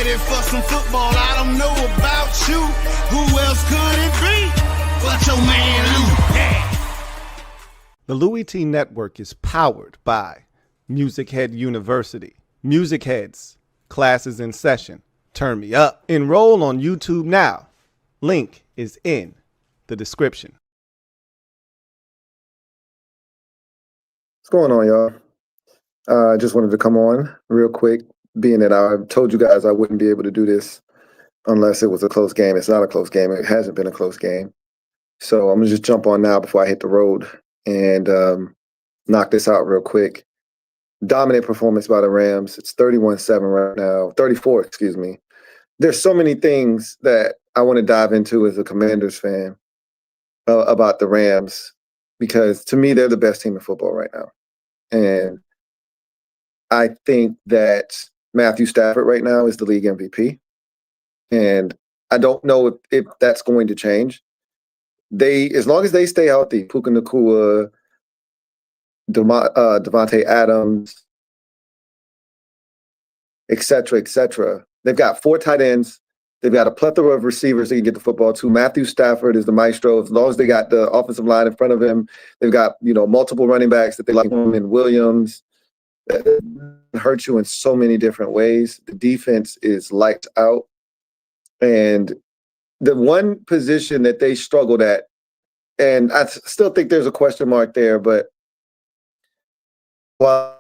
ready for some football. I don't know about you. Who else could it be but your man Lou? Yeah. The LouieTeeNetwork is powered by MusicHead University. MusicHeads, classes in session. Turn me up. Enroll on YouTube now. Link is in the description. What's going on, y'all? I just wanted to come on real quick, being that I told you guys I wouldn't be able to do this unless it was a close game. It's not a close game. It hasn't been a close game. So I'm going to just jump on now before I hit the road and knock this out real quick. Dominant performance by the Rams. It's 31-7 right now. 34, excuse me. There's so many things that I want to dive into as a Commanders fan about the Rams, because to me, they're the best team in football right now. And I think that Matthew Stafford right now is the league MVP. And I don't know if that's going to change. As long as they stay healthy, Puka Nacua, Devontae Adams, et cetera, they've got 4 tight ends. They've got a plethora of receivers they can get the football to. Matthew Stafford is the maestro. As long as they got the offensive line in front of him, they've got, multiple running backs that they like him in Williams. That hurt you in so many different ways. The defense is lights out. And the one position that they struggled at, and I still think there's a question mark there, but while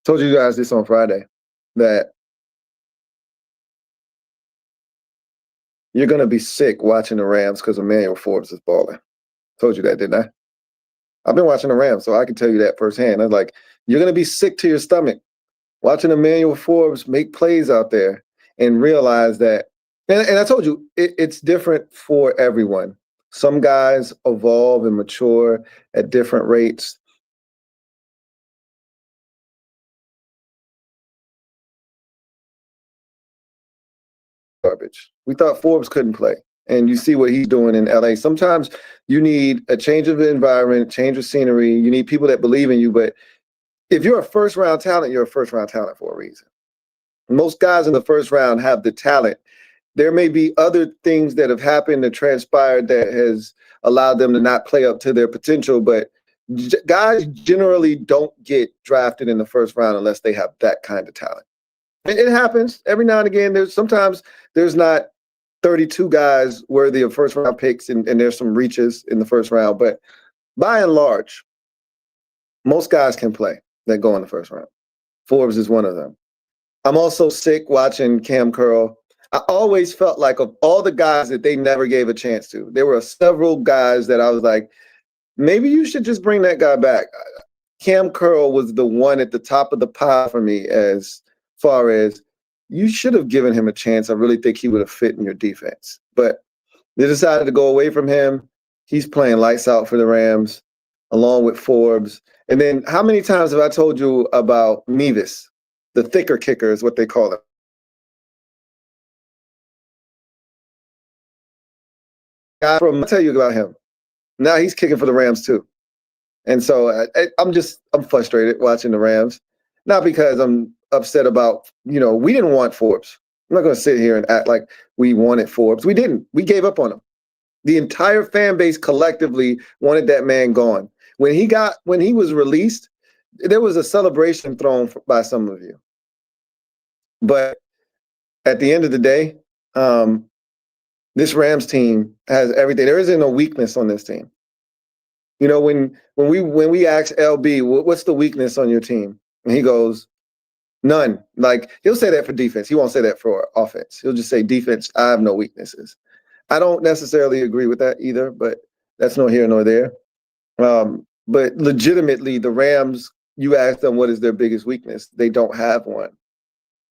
told you guys this on Friday, that you're going to be sick watching the Rams because Emmanuel Forbes is balling. Told you that, didn't I? I've been watching the Rams, so I can tell you that firsthand. I'm like, you're going to be sick to your stomach watching Emmanuel Forbes make plays out there and realize that. And I told you, it's different for everyone. Some guys evolve and mature at different rates. Garbage. We thought Forbes couldn't play. And you see what he's doing in LA. Sometimes you need a change of environment, change of scenery. You need people that believe in you. But if you're a first-round talent, you're a first-round talent for a reason. Most guys in the first round have the talent. There may be other things that have happened or transpired that has allowed them to not play up to their potential. But guys generally don't get drafted in the first round unless they have that kind of talent. It happens every now and again. Sometimes there's not 32 guys worthy of first round picks, and there's some reaches in the first round. But by and large, most guys can play that go in the first round. Forbes is one of them. I'm also sick watching Cam Curl. I always felt like of all the guys that they never gave a chance to, there were several guys that I was like, maybe you should just bring that guy back. Cam Curl was the one at the top of the pile for me as far as you should have given him a chance. I really think he would have fit in your defense. But they decided to go away from him. He's playing lights out for the Rams, along with Forbes. And then how many times have I told you about Mevis, the thicker kicker is what they call him. I'll tell you about him. Now he's kicking for the Rams too. And so I'm frustrated watching the Rams. Not because I'm upset about, we didn't want Forbes. I'm not going to sit here and act like we wanted Forbes. We didn't. We gave up on him. The entire fan base collectively wanted that man gone. When he was released, there was a celebration thrown by some of you. But at the end of the day, this Rams team has everything. There isn't a weakness on this team. When we ask LB, what's the weakness on your team? And he goes, none. Like, he'll say that for defense. He won't say that for offense. He'll just say defense, I have no weaknesses. I don't necessarily agree with that either, but that's nor here nor there. But legitimately, the Rams, you ask them what is their biggest weakness, they don't have one.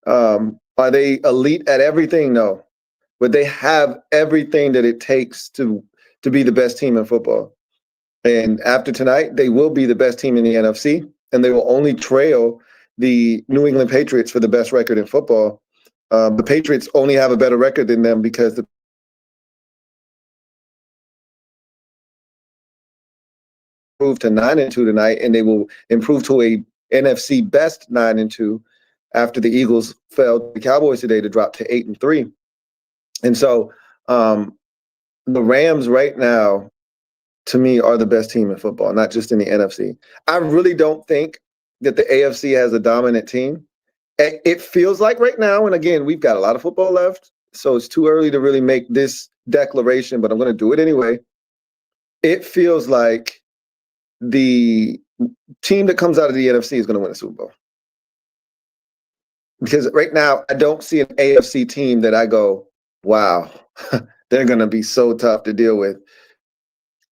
Are they elite at everything? No. But they have everything that it takes to be the best team in football. And after tonight, they will be the best team in the NFC, and they will only trail the New England Patriots for the best record in football. The Patriots only have a better record than them because the improve to 9-2 tonight, and they will improve to a NFC best 9-2 after the Eagles fell to the Cowboys today to drop to 8-3. And so the Rams right now, to me, are the best team in football, not just in the NFC. I really don't think that the AFC has a dominant team. It feels like right now, and again, we've got a lot of football left, so it's too early to really make this declaration, but I'm going to do it anyway. It feels like the team that comes out of the NFC is going to win a Super Bowl. Because right now, I don't see an AFC team that I go, wow, they're going to be so tough to deal with.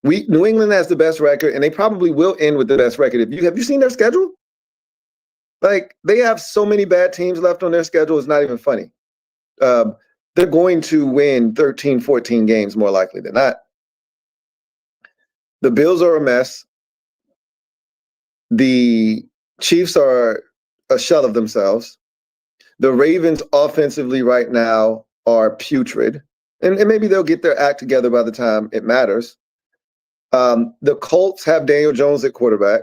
New England has the best record, and they probably will end with the best record. Have you seen their schedule? Like, they have so many bad teams left on their schedule, it's not even funny. They're going to win 13, 14 games more likely than not. The Bills are a mess. The Chiefs are a shell of themselves. The Ravens offensively right now are putrid. And maybe they'll get their act together by the time it matters. The Colts have Daniel Jones at quarterback.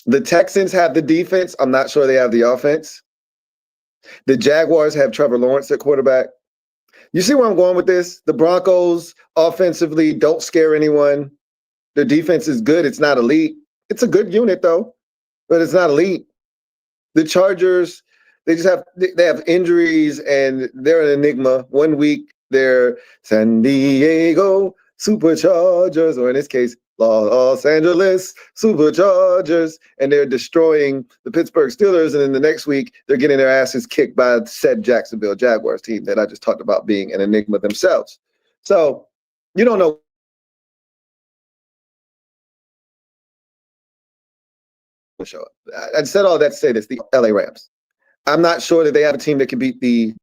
The Texans have the defense. I'm not sure they have the offense. The Jaguars have Trevor Lawrence at quarterback. You see where I'm going with this? The Broncos offensively don't scare anyone. Their defense is good. It's not elite. It's a good unit though, but it's not elite. The Chargers, they have injuries and they're an enigma. 1 week they're San Diego Superchargers, or in this case, Los Angeles Superchargers, and they're destroying the Pittsburgh Steelers. And then the next week, they're getting their asses kicked by said Jacksonville Jaguars team that I just talked about being an enigma themselves. So you don't know. I said all that to say this, the LA Rams. I'm not sure that they have a team that can beat the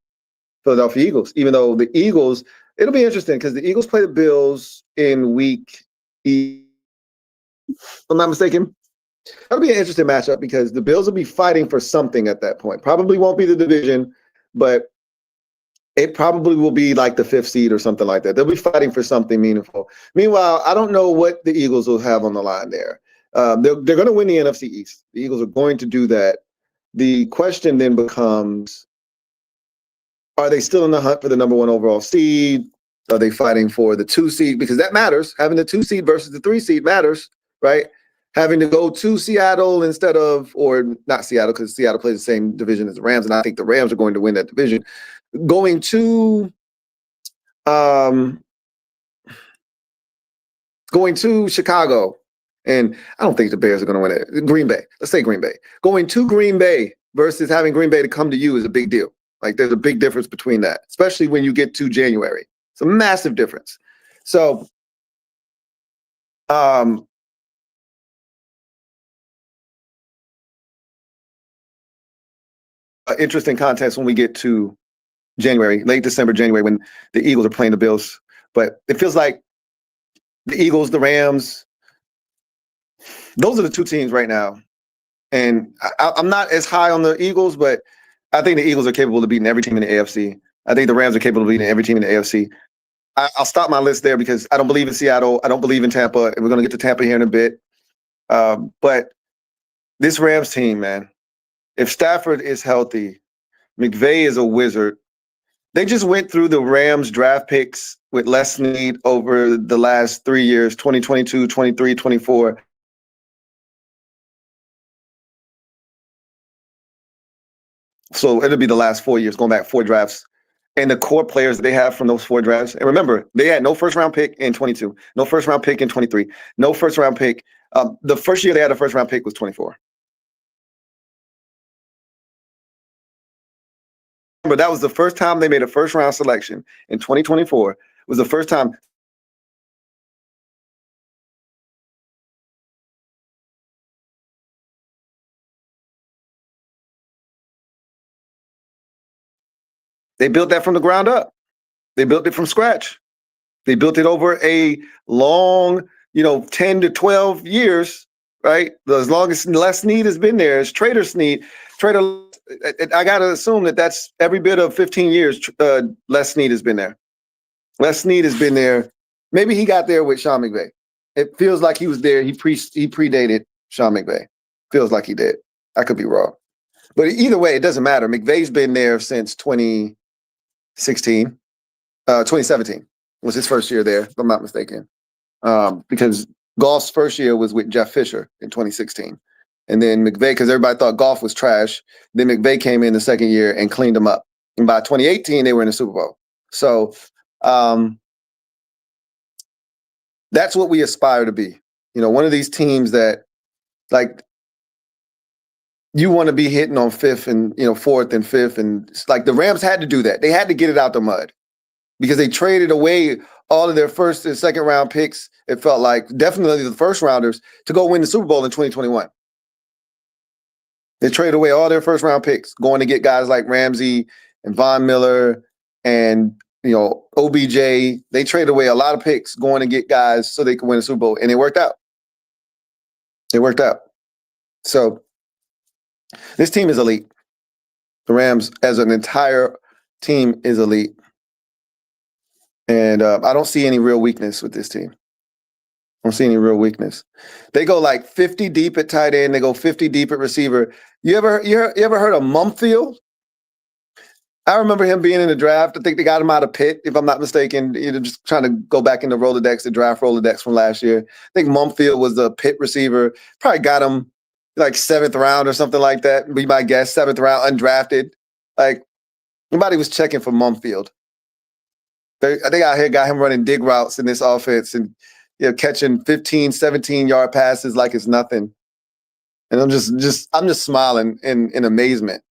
Philadelphia Eagles, even though the Eagles, it'll be interesting because the Eagles play the Bills in week, if I'm not mistaken. That'll be an interesting matchup because the Bills will be fighting for something at that point. Probably won't be the division, but it probably will be like the 5th seed or something like that. They'll be fighting for something meaningful. Meanwhile, I don't know what the Eagles will have on the line there. They're going to win the NFC East. The Eagles are going to do that. The question then becomes, are they still in the hunt for the number 1 overall seed? Are they fighting for the 2 seed? Because that matters. Having the 2 seed versus the 3 seed matters, right? Having to go to Seattle instead of, or not Seattle, because Seattle plays the same division as the Rams, and I think the Rams are going to win that division. Going to Chicago, and I don't think the Bears are going to win it. Green Bay. Let's say Green Bay. Going to Green Bay versus having Green Bay to come to you is a big deal. Like, there's a big difference between that, especially when you get to January. It's a massive difference. So, interesting contest when we get to January, late December, January, when the Eagles are playing the Bills. But it feels like the Eagles, the Rams, those are the 2 teams right now. And I'm not as high on the Eagles, but I think the Eagles are capable of beating every team in the AFC. I think the Rams are capable of beating every team in the AFC. I'll stop my list there because I don't believe in Seattle. I don't believe in Tampa. And we're going to get to Tampa here in a bit. But this Rams team, man, if Stafford is healthy, McVay is a wizard. They just went through the Rams draft picks with Les Snead over the last 3 years, 2022, 23, 24. So it'll be the last 4 years, going back 4 drafts. And the core players that they have from those 4 drafts. And remember, they had no first-round pick in 22, no first-round pick in 23, no first-round pick. The first year they had a first-round pick was 24. Remember, that was the first time they made a first-round selection in 2024. It was the first time. They built that from the ground up. They built it from scratch. They built it over a long, 10 to 12 years, right? As long as Les Snead has been there, as Trader Snead, I got to assume that that's every bit of 15 years Les Snead has been there. Les Snead has been there. Maybe he got there with Sean McVay. It feels like he was there. He predated Sean McVay. Feels like he did. I could be wrong. But either way, it doesn't matter. McVay's been there since 2017 was his first year there, if I'm not mistaken. Because Goff's first year was with Jeff Fisher in 2016. And then McVay, because everybody thought Goff was trash, then McVay came in the second year and cleaned them up. And by 2018, they were in the Super Bowl. So that's what we aspire to be. One of these teams that, like, you want to be hitting on fifth and, fourth and fifth. And like the Rams had to do that. They had to get it out the mud because they traded away all of their first and second round picks. It felt like definitely the first rounders to go win the Super Bowl in 2021. They traded away all their first round picks going to get guys like Ramsey and Von Miller and, OBJ. They traded away a lot of picks going to get guys so they could win the Super Bowl. And it worked out. It worked out. So this team is elite. The Rams as an entire team is elite. And I don't see any real weakness with this team. I don't see any real weakness. They go like 50 deep at tight end. They go 50 deep at receiver. You ever heard of Mumfield? I remember him being in the draft. I think they got him out of Pitt, if I'm not mistaken. Just trying to go back in the Rolodex, the draft Rolodex from last year. I think Mumfield was the Pitt receiver. Probably got him like 7th round or something like that. Be my guess, 7th round, undrafted. Like, nobody was checking for Mumfield. I think out here got him running dig routes in this offense and catching 15, 17-yard passes like it's nothing. And I'm just smiling in amazement.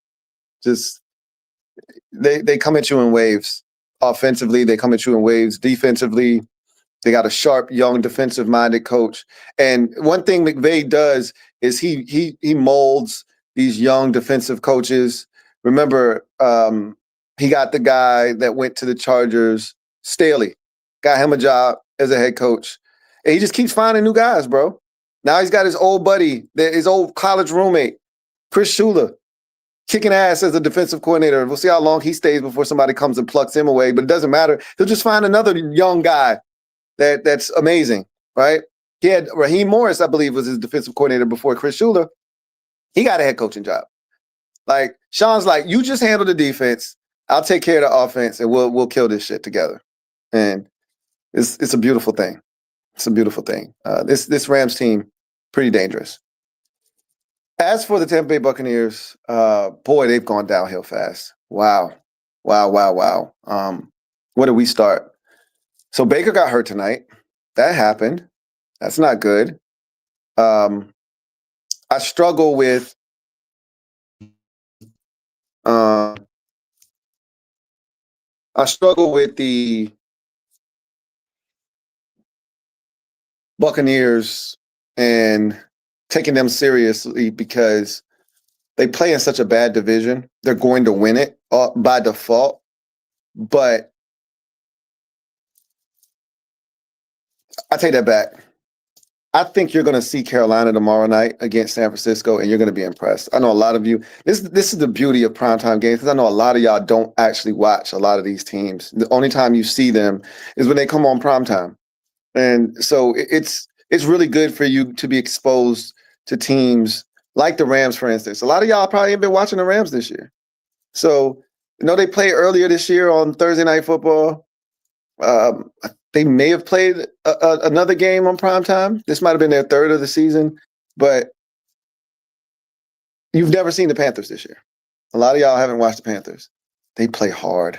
Just they come at you in waves. Offensively, they come at you in waves. Defensively, they got a sharp, young, defensive-minded coach. And one thing McVay does is he molds these young defensive coaches. Remember, he got the guy that went to the Chargers, Staley, got him a job as a head coach. And he just keeps finding new guys, bro. Now he's got his old buddy, his old college roommate, Chris Shula, kicking ass as a defensive coordinator. We'll see how long he stays before somebody comes and plucks him away, but it doesn't matter. He'll just find another young guy that's amazing, right? He had Raheem Morris, I believe, was his defensive coordinator before Chris Shula. He got a head coaching job. Like, Sean's like, you just handle the defense. I'll take care of the offense, and we'll kill this shit together. And it's a beautiful thing. It's a beautiful thing. This Rams team, pretty dangerous. As for the Tampa Bay Buccaneers, boy, they've gone downhill fast. Wow. Where do we start? So Baker got hurt tonight. That happened. That's not good. I struggle with the Buccaneers and taking them seriously because they play in such a bad division. They're going to win it by default. But I take that back. I think you're going to see Carolina tomorrow night against San Francisco, and you're going to be impressed. I know a lot of you. This is the beauty of primetime games, because I know a lot of y'all don't actually watch a lot of these teams. The only time you see them is when they come on primetime. And so it's really good for you to be exposed to teams like the Rams, for instance. A lot of y'all probably haven't been watching the Rams this year. So, they played earlier this year on Thursday Night Football. They may have played another game on primetime. This might have been their third of the season. But you've never seen the Panthers this year. A lot of y'all haven't watched the Panthers. They play hard.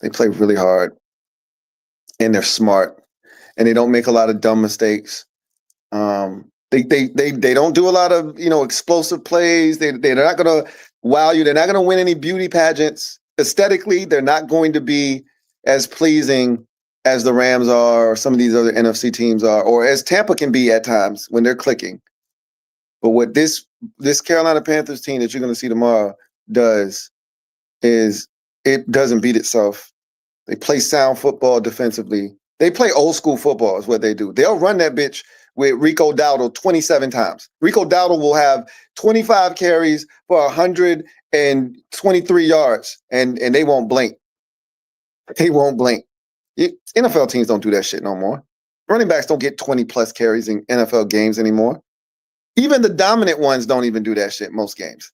They play really hard. And they're smart. And they don't make a lot of dumb mistakes. They don't do a lot of explosive plays. They're not going to wow you. They're not going to win any beauty pageants. Aesthetically, they're not going to be as pleasing as the Rams are, or some of these other NFC teams are, or as Tampa can be at times when they're clicking. But what this Carolina Panthers team that you're going to see tomorrow does is it doesn't beat itself. They play sound football defensively. They play old school football is what they do. They'll run that bitch with Rico Dowdle 27 times. Rico Dowdle will have 25 carries for 123 yards, and they won't blink. They won't blink. NFL teams don't do that shit no more. running backs don't get 20 plus carries in NFL games anymore. Even the dominant ones don't even do that shit most games.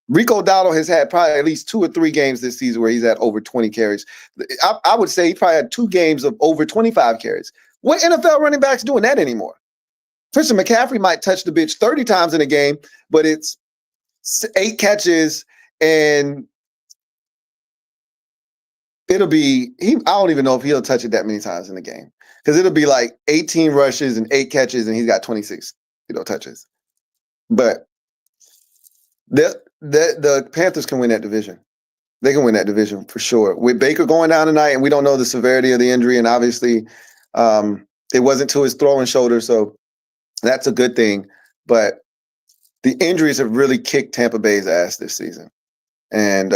Rico Dowdle has had probably at least 2 or 3 games this season where he's had over 20 carries. I would say he probably had 2 games of over 25 carries. What NFL running backs doing that anymore? Christian McCaffrey might touch the bitch 30 times in a game, but it's 8 catches and it'll be, I don't even know if he'll touch it that many times in the game. Because it'll be like 18 rushes and 8 catches and he's got 26, touches. But the Panthers can win that division. They can win that division for sure. With Baker going down tonight, and we don't know the severity of the injury, and obviously it wasn't to his throwing shoulder, so that's a good thing. But the injuries have really kicked Tampa Bay's ass this season. And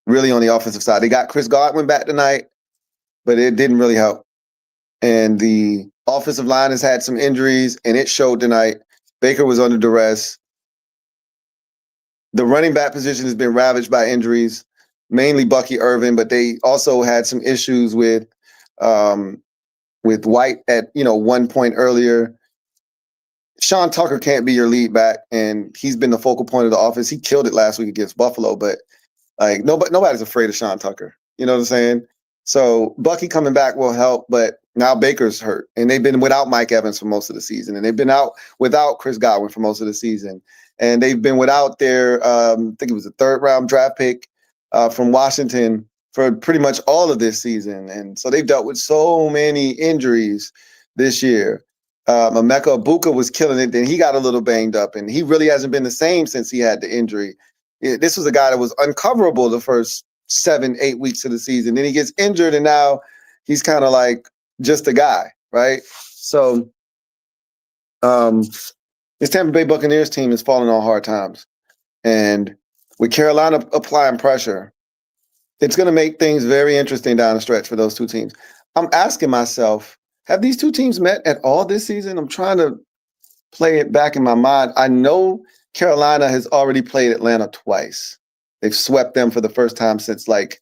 really on the offensive side. They got Chris Godwin back tonight, but it didn't really help. And the offensive line has had some injuries, and it showed tonight. Baker was under duress. The running back position has been ravaged by injuries, mainly Bucky Irvin, but they also had some issues with White at one point earlier. Sean Tucker can't be your lead back, and he's been the focal point of the offense. He killed it last week against Buffalo, but like nobody's afraid of Sean Tucker. You know what I'm saying? So Bucky coming back will help, but now Baker's hurt, and they've been without Mike Evans for most of the season, and they've been out without Chris Godwin for most of the season, and they've been without their I think it was a 3rd round draft pick from Washington for pretty much all of this season, and so they've dealt with so many injuries this year. Emeka Egbuka was killing it, then he got a little banged up, and he really hasn't been the same since he had the injury. This was a guy that was uncoverable the first 7-8 weeks of the season. Then he gets injured, and now he's kind of like just a guy, right? So this Tampa Bay Buccaneers team is falling on hard times. And with Carolina applying pressure, it's going to make things very interesting down the stretch for those two teams. I'm asking myself, have these two teams met at all this season? I'm trying to play it back in my mind. I know Carolina has already played Atlanta twice. They've swept them for the first time since like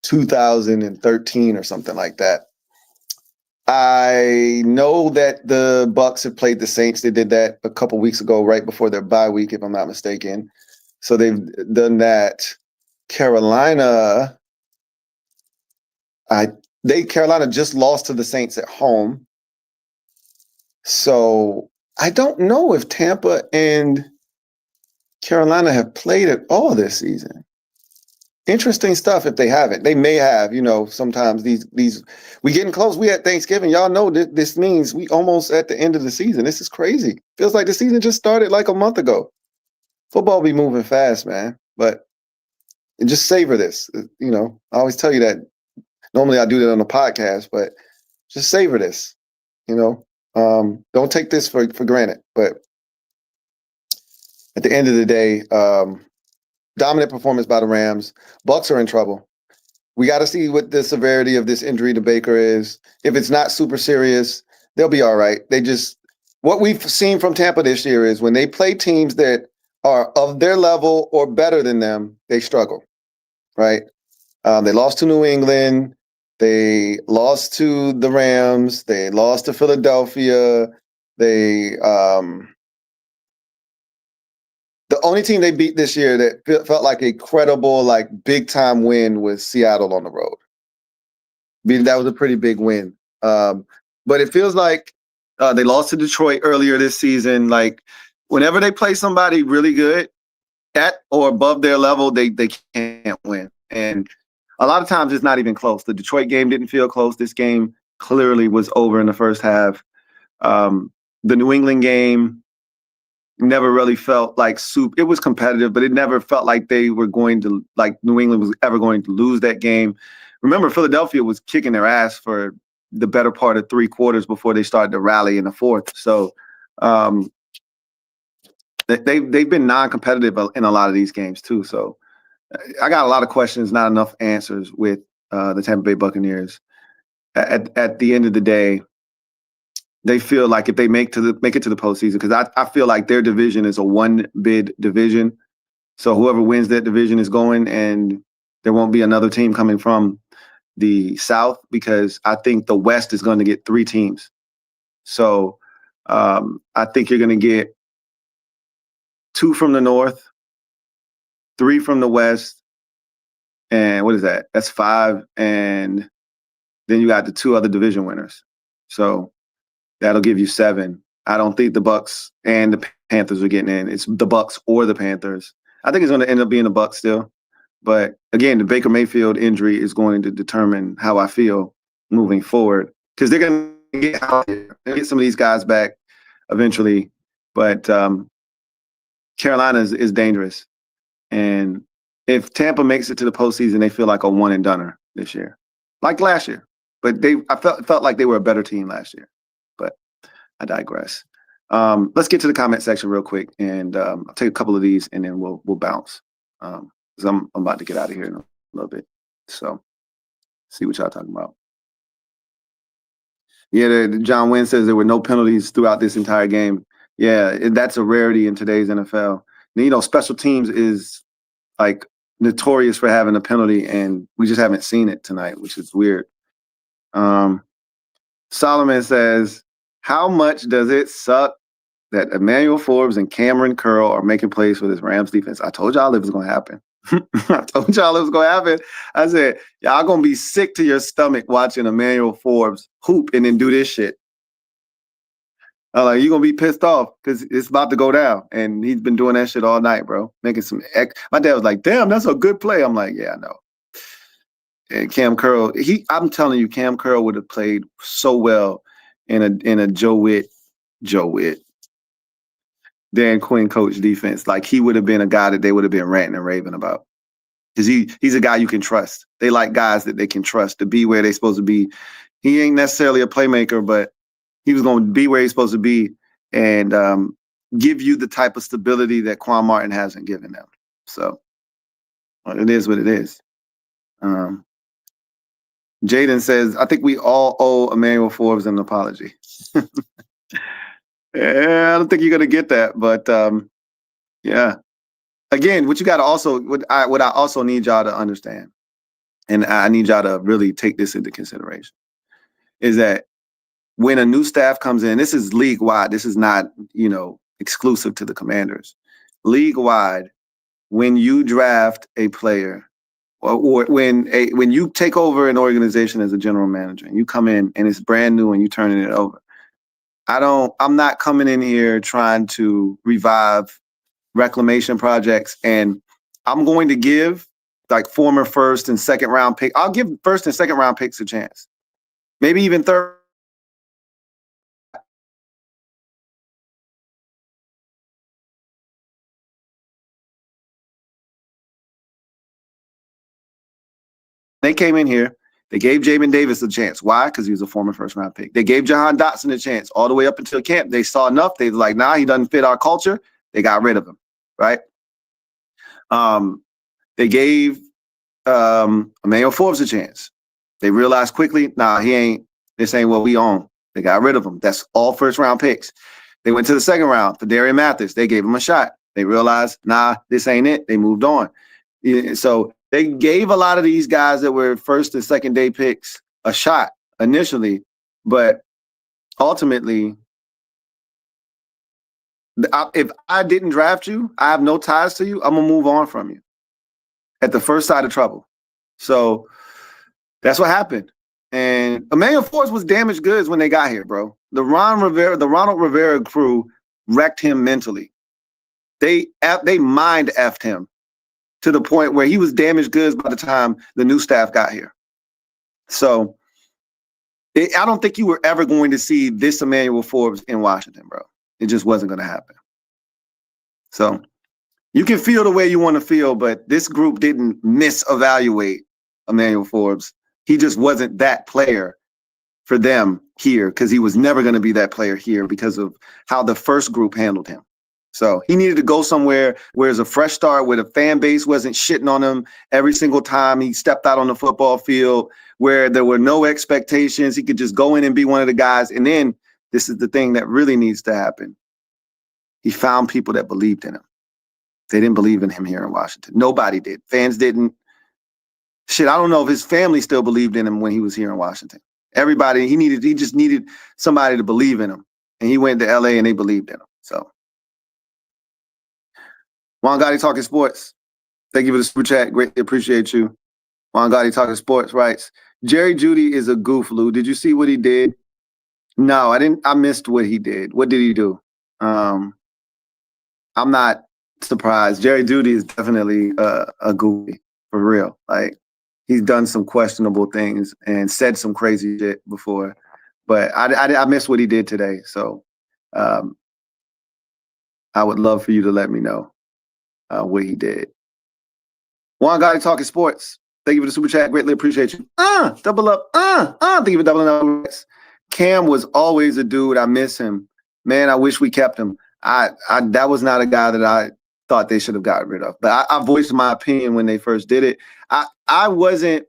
2013 or something like that. I know that the Bucs have played the Saints. They did that a couple weeks ago, right before their bye week, if I'm not mistaken. So they've done that. Carolina just lost to the Saints at home. So I don't know if Tampa and Carolina have played at all this season. Interesting stuff if they haven't. They may have, sometimes these we getting close. We at Thanksgiving. Y'all know that this means we almost at the end of the season. This is crazy. Feels like the season just started like a month ago. Football be moving fast, man. But just savor this. I always tell you that. Normally I do that on the podcast, but just savor this. Don't take this for granted. But at the end of the day, dominant performance by the Rams. Bucs are in trouble. We got to see what the severity of this injury to Baker is. If it's not super serious, they'll be all right. What we've seen from Tampa this year is when they play teams that are of their level or better than them, they struggle, right? They lost to New England. They lost to the Rams. They lost to Philadelphia. The only team they beat this year that felt like a credible, like big-time win was Seattle on the road. That was a pretty big win. But it feels like they lost to Detroit earlier this season. Like, whenever they play somebody really good at or above their level, they can't win. And a lot of times it's not even close. The Detroit game didn't feel close. This game clearly was over in the first half. The New England game never really felt like soup. It was competitive, but it never felt like they were going to, like New England was ever going to lose that game. Remember, Philadelphia was kicking their ass for the better part of 3 quarters before they started to rally in the fourth. So they've been non-competitive in a lot of these games too. So I got a lot of questions, not enough answers with the Tampa Bay Buccaneers. At the end of the day, they feel like if they make it to the postseason, because I feel like their division is a 1-bid division. So whoever wins that division is going, and there won't be another team coming from the South because I think the West is going to get 3 teams. So I think you're going to get 2 from the North, 3 from the West, and what is that? That's 5, and then you got the 2 other division winners. So that'll give you 7. I don't think the Bucs and the Panthers are getting in. It's the Bucs or the Panthers. I think it's going to end up being the Bucs still. But again, the Baker Mayfield injury is going to determine how I feel moving forward because they're going to get some of these guys back eventually. But Carolina is dangerous. And if Tampa makes it to the postseason, they feel like a one and doneer this year, like last year. But I felt like they were a better team last year. But I digress. Let's get to the comment section real quick, and I'll take a couple of these, and then we'll bounce. Because I'm about to get out of here in a little bit. So see what y'all talking about. Yeah, John Wynn says there were no penalties throughout this entire game. Yeah, that's a rarity in today's NFL. And, special teams is like notorious for having a penalty, and we just haven't seen it tonight, which is weird. Solomon says, how much does it suck that Emmanuel Forbes and Cameron Curl are making plays for this Rams defense? I told y'all it was going to happen. I told y'all it was going to happen. I said, y'all going to be sick to your stomach watching Emmanuel Forbes hoop and then do this shit. I'm like, you're going to be pissed off because it's about to go down. And he's been doing that shit all night, bro. Making some my dad was like, damn, that's a good play. I'm like, yeah, I know. And Cam Curl, I'm telling you, Cam Curl would have played so well in a Joe Witt, Dan Quinn coach defense. Like he would have been a guy that they would have been ranting and raving about. Because he's a guy you can trust. They like guys that they can trust to be where they're supposed to be. He ain't necessarily a playmaker, but he was going to be where he's supposed to be and give you the type of stability that Quan Martin hasn't given them. So it is what it is. Jaden says, I think we all owe Emmanuel Forbes an apology. Yeah, I don't think you're going to get that. But, yeah. Again, what I also need y'all to understand, and I need y'all to really take this into consideration, is that when a new staff comes in, this is league-wide. This is not, exclusive to the Commanders. League-wide, when you draft a player or when you take over an organization as a general manager and you come in and it's brand new and you turning it over, I'm not coming in here trying to revive reclamation projects, and I'm going to give like former first and second round pick. I'll give first and second round picks a chance. Maybe even third. They came in here. They gave Jamin Davis a chance. Why? Because he was a former first-round pick. They gave Jahan Dotson a chance all the way up until camp. They saw enough. They was like, nah, he doesn't fit our culture. They got rid of him, right? They gave Emmanuel Forbes a chance. They realized quickly, nah, this ain't what we own. They got rid of him. That's all first-round picks. They went to the second round for Darian Mathis. They gave him a shot. They realized, nah, this ain't it. They moved on. So they gave a lot of these guys that were first and second day picks a shot initially, but ultimately, if I didn't draft you, I have no ties to you, I'm going to move on from you at the first sign of trouble. So that's what happened. And Emmanuel Forbes was damaged goods when they got here, bro. The Ronald Rivera crew wrecked him mentally. They mind effed him to the point where he was damaged goods by the time the new staff got here. So I don't think you were ever going to see this Emmanuel Forbes in Washington, bro. It just wasn't going to happen. So you can feel the way you want to feel, but this group didn't misevaluate Emmanuel Forbes. He just wasn't that player for them here because he was never going to be that player here because of how the first group handled him. So he needed to go somewhere where it's a fresh start, where the fan base wasn't shitting on him every single time he stepped out on the football field, where there were no expectations. He could just go in and be one of the guys. And then this is the thing that really needs to happen. He found people that believed in him. They didn't believe in him here in Washington. Nobody did. Fans didn't. shit, I don't know if his family still believed in him when he was here in Washington. Everybody, he just needed somebody to believe in him. And he went to LA and they believed in him. So Juan Gotti talking sports. Thank you for the super chat. Greatly appreciate you. Juan Gotti talking sports writes, Jerry Jeudy is a goof, Lou. Did you see what he did? No, I didn't. I missed what he did. What did he do? I'm not surprised. Jerry Jeudy is definitely a goofy, for real. Like, he's done some questionable things and said some crazy shit before. But I missed what he did today. So I would love for you to let me know what he did. Juan Gotti talking sports. Thank you for the super chat. Greatly appreciate you. Double up. Thank you for doubling up. Cam was always a dude. I miss him. Man, I wish we kept him. That was not a guy that I thought they should have gotten rid of. But I voiced my opinion when they first did it. I wasn't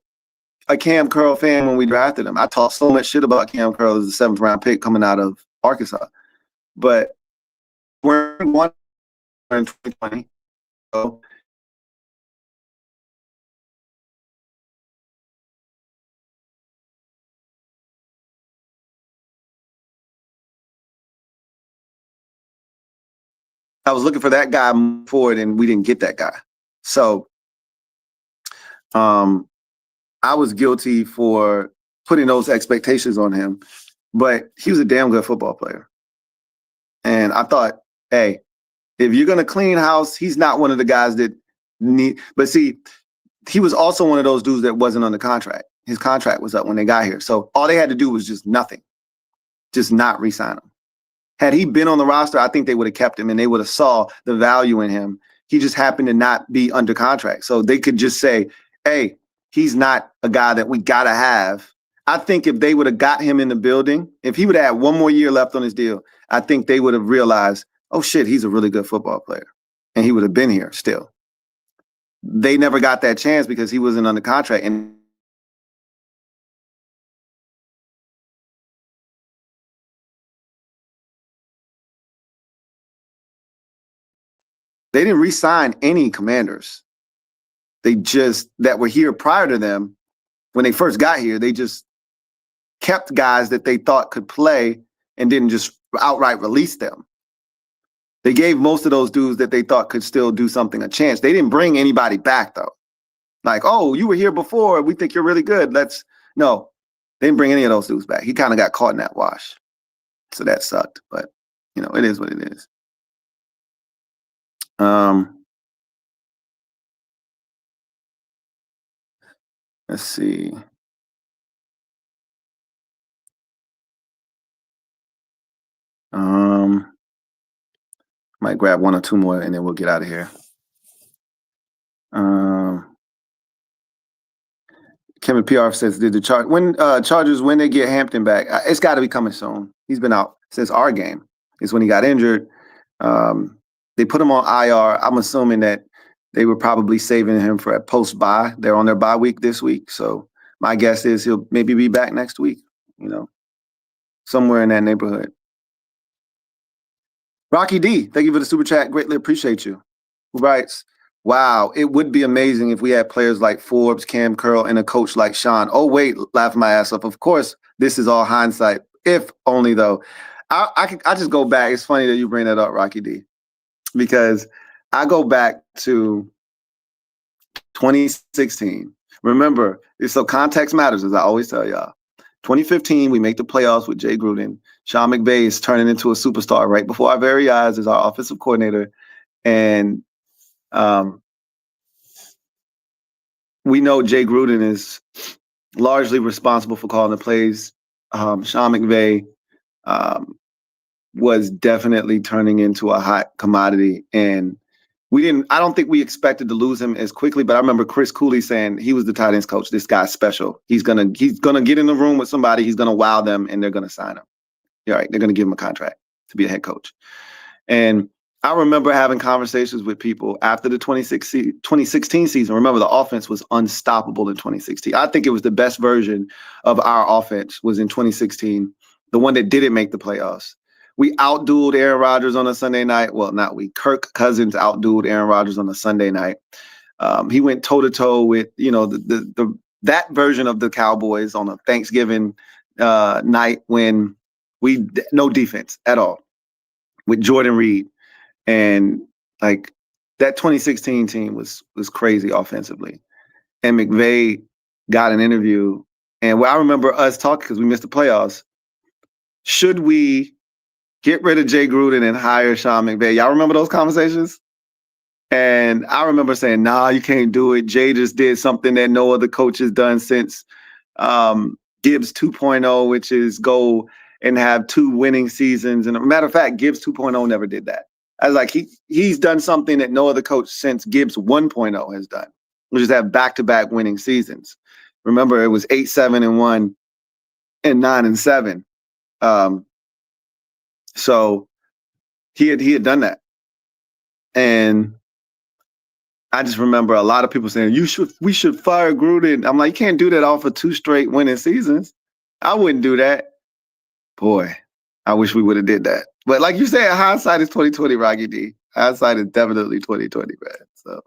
a Cam Curl fan when we drafted him. I talked so much shit about Cam Curl as a 7th round pick coming out of Arkansas. But we're in 2020. So I was looking for that guy forward, and we didn't get that guy. So I was guilty for putting those expectations on him, but he was a damn good football player. And I thought, hey, if you're going to clean house, he's not one of the guys that need. But see, he was also one of those dudes that wasn't on the contract. His contract was up when they got here. So all they had to do was just nothing, just not re-sign him. Had he been on the roster, I think they would have kept him and they would have saw the value in him. He just happened to not be under contract. So they could just say, hey, he's not a guy that we got to have. I think if they would have got him in the building, if he would have had one more year left on his deal, I think they would have realized, oh, shit, he's a really good football player. And he would have been here still. They never got that chance because he wasn't under contract. And they didn't re-sign any Commanders. They just, that were here prior to them, when they first got here, they just kept guys that they thought could play and didn't just outright release them. They gave most of those dudes that they thought could still do something a chance. They didn't bring anybody back, though. Like, oh, you were here before. We think you're really good. No, they didn't bring any of those dudes back. He kind of got caught in that wash. So that sucked. But, it is what it is. Let's see. Might grab one or two more and then we'll get out of here. Kevin PR says, did the Chargers, when they get Hampton back? It's got to be coming soon. He's been out since our game. It's when he got injured. They put him on IR. I'm assuming that they were probably saving him for a post-bye. They're on their bye week this week. So my guess is he'll maybe be back next week, somewhere in that neighborhood. Rocky D, thank you for the super chat. Greatly appreciate you. Who writes, wow, it would be amazing if we had players like Forbes, Cam Curl, and a coach like Sean. Oh, wait, laughing my ass off. Of course, this is all hindsight. If only, though. I just go back. It's funny that you bring that up, Rocky D, because I go back to 2016. Remember, so context matters, as I always tell y'all. 2015, we make the playoffs with Jay Gruden. Sean McVay is turning into a superstar right before our very eyes as our offensive coordinator. And we know Jay Gruden is largely responsible for calling the plays. Sean McVay was definitely turning into a hot commodity. And I don't think we expected to lose him as quickly, but I remember Chris Cooley saying he was the tight ends coach. This guy's special. He's gonna get in the room with somebody, he's gonna wow them, and they're gonna sign him. All right, they're gonna give him a contract to be a head coach. And I remember having conversations with people after the 2016 season. Remember, the offense was unstoppable in 2016. I think it was the best version of our offense was in 2016, the one that didn't make the playoffs. We outdueled Aaron Rodgers on a Sunday night. Well, not we. Kirk Cousins outdueled Aaron Rodgers on a Sunday night. He went toe to toe with, that version of the Cowboys on a Thanksgiving night when no defense at all with Jordan Reed. And like that 2016 team was crazy offensively. And McVay got an interview. And I remember us talking because we missed the playoffs. Should we get rid of Jay Gruden and hire Sean McVay? Y'all remember those conversations? And I remember saying, nah, you can't do it. Jay just did something that no other coach has done since Gibbs 2.0, which is go and have 2 winning seasons. And a matter of fact, Gibbs 2.0 never did that. I was like, he's done something that no other coach since Gibbs 1.0 has done, which is have back-to-back winning seasons. Remember, it was 8-7-1 and 9-7. So he had done that. And I just remember a lot of people saying, we should fire Gruden. I'm like, you can't do that off of 2 straight winning seasons. I wouldn't do that. Boy, I wish we would have did that. But like you said, hindsight is 2020, Rocky D. Hindsight is definitely 2020, man. So,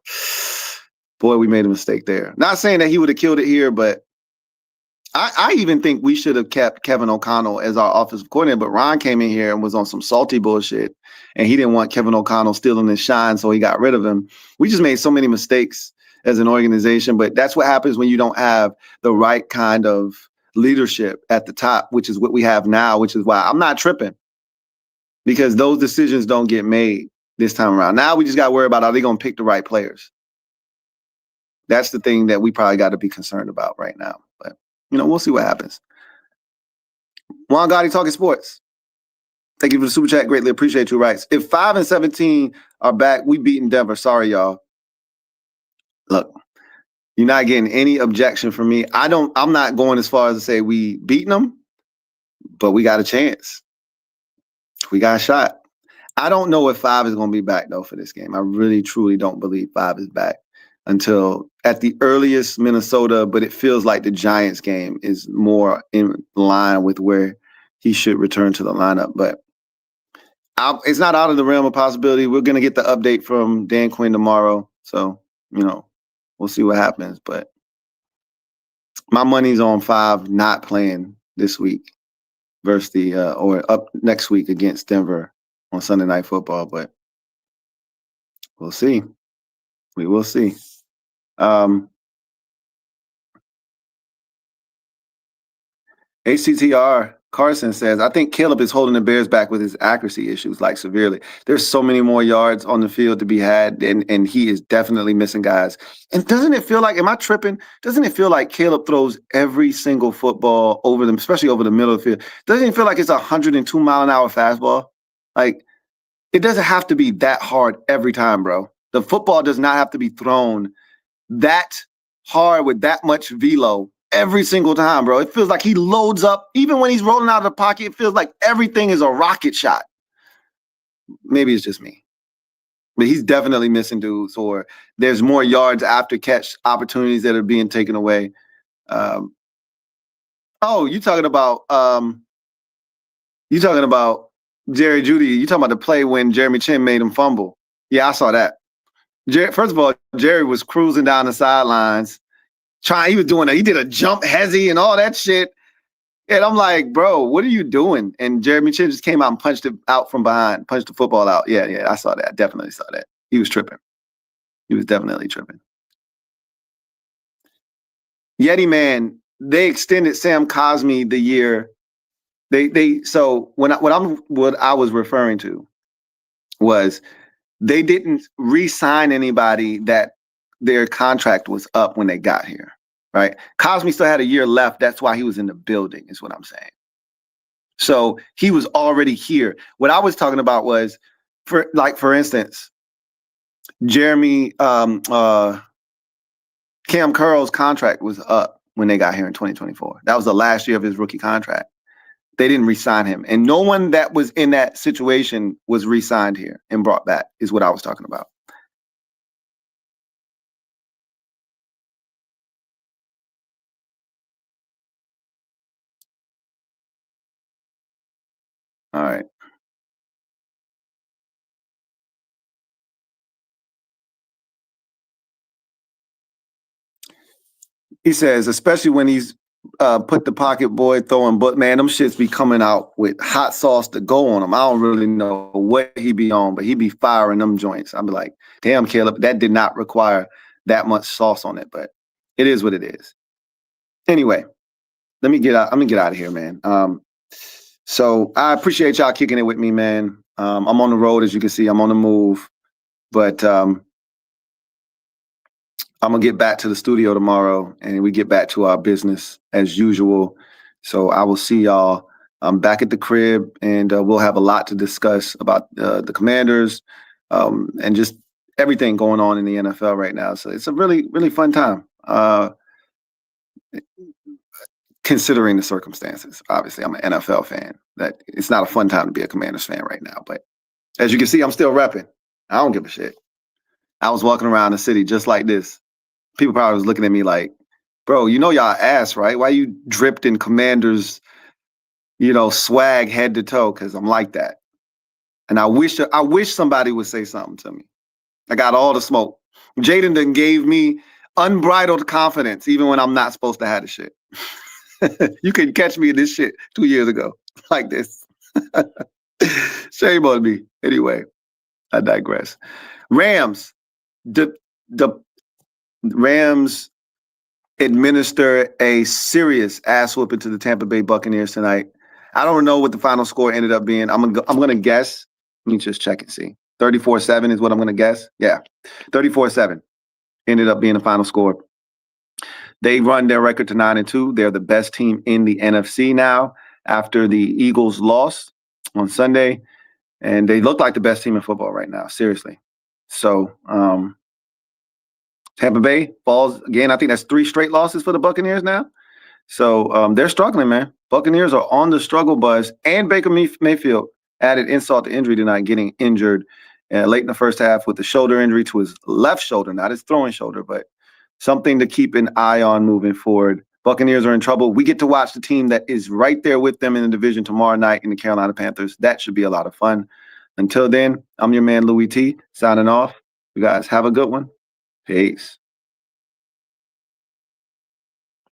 boy, we made a mistake there. Not saying that he would have killed it here, but I even think we should have kept Kevin O'Connell as our offensive coordinator. But Ron came in here and was on some salty bullshit, and he didn't want Kevin O'Connell stealing his shine, so he got rid of him. We just made so many mistakes as an organization, but that's what happens when you don't have the right kind of leadership at the top, which is what we have now, which is why I'm not tripping, because those decisions don't get made this time around. Now we just got to worry about, are they going to pick the right players? That's the thing that we probably got to be concerned about right now. But, we'll see what happens. Juan Gotti talking sports. Thank you for the super chat. Greatly appreciate you. Writes, if 5 and 17 are back, we beating Denver. Sorry, y'all. Look, you're not getting any objection from me. I'm not going as far as to say we beating them, but we got a chance. We got a shot. I don't know if 5 is going to be back, though, for this game. I really, truly don't believe 5 is back until at the earliest Minnesota, but it feels like the Giants game is more in line with where he should return to the lineup. But it's not out of the realm of possibility. We're going to get the update from Dan Quinn tomorrow. So, we'll see what happens. But my money's on 5 not playing this week versus or up next week against Denver on Sunday Night Football. But we'll see. We will see. HTTR Carson says, I think Caleb is holding the Bears back with his accuracy issues, like severely. There's so many more yards on the field to be had, and he is definitely missing guys. And doesn't it feel like, am I tripping? Doesn't it feel like Caleb throws every single football over them, especially over the middle of the field? Doesn't it feel like it's a 102-mile-an-hour fastball? Like, it doesn't have to be that hard every time, bro. The football does not have to be thrown that hard with that much velo every single time, bro. It feels like he loads up. Even when he's rolling out of the pocket, it feels like everything is a rocket shot. Maybe it's just me. But he's definitely missing dudes, or there's more yards after catch opportunities that are being taken away. You talking about Jerry Jeudy. You talking about the play when Jeremy Chin made him fumble. Yeah, I saw that. First of all, Jerry was cruising down the sidelines. He did a jump hezzy and all that shit. And I'm like, bro, what are you doing? And Jeremy Chin just came out and punched it out from behind, punched the football out. Yeah, I saw that. I definitely saw that. He was tripping. He was definitely tripping. Yeti Man, they extended Sam Cosmi the year. So what I was referring to was they didn't re-sign anybody that their contract was up when they got here, right? Cosmi still had a year left. That's why he was in the building, is what I'm saying. So he was already here. What I was talking about was, for instance, Jeremy, Cam Curl's contract was up when they got here in 2024. That was the last year of his rookie contract. They didn't re-sign him. And no one that was in that situation was re-signed here and brought back, is what I was talking about. All right. He says, especially when he's put the pocket boy throwing, but man, them shits be coming out with hot sauce to go on them. I don't really know what he be on, but he be firing them joints. I'd be like, damn, Caleb, that did not require that much sauce on it, but it is what it is. Anyway, let me get out. I'm gonna get out of here, man. So I appreciate y'all kicking it with me, man. I'm on the road, as you can see. I'm on the move, but I'm going to get back to the studio tomorrow and we get back to our business as usual. So I will see y'all back at the crib, and we'll have a lot to discuss about the Commanders and just everything going on in the NFL right now. So it's a really, really fun time, considering the circumstances. Obviously, I'm an NFL fan. That it's not a fun time to be a Commanders fan right now. But as you can see, I'm still repping. I don't give a shit. I was walking around the city just like this. People probably was looking at me like, bro, you know y'all ass, right? Why you dripped in Commanders, swag head to toe? Because I'm like that. And I wish somebody would say something to me. I got all the smoke. Jaden done gave me unbridled confidence, even when I'm not supposed to have the shit. You can catch me in this shit 2 years ago, like this. Shame on me. Anyway, I digress. Rams. The Rams administer a serious ass whooping to the Tampa Bay Buccaneers tonight. I don't know what the final score ended up being. I'm gonna guess. Let me just check and see. 34-7 is what I'm gonna guess. Yeah, 34-7 ended up being the final score. They run their record to 9-2. They're the best team in the NFC now after the Eagles lost on Sunday, and they look like the best team in football right now. Seriously. So. Tampa Bay falls again. I think that's 3 straight losses for the Buccaneers now. So they're struggling, man. Buccaneers are on the struggle bus, and Baker Mayfield added insult to injury tonight, getting injured late in the first half with the shoulder injury to his left shoulder, not his throwing shoulder, but something to keep an eye on moving forward. Buccaneers are in trouble. We get to watch the team that is right there with them in the division tomorrow night in the Carolina Panthers. That should be a lot of fun. Until then, I'm your man, Louie T, signing off. You guys have a good one. Peace.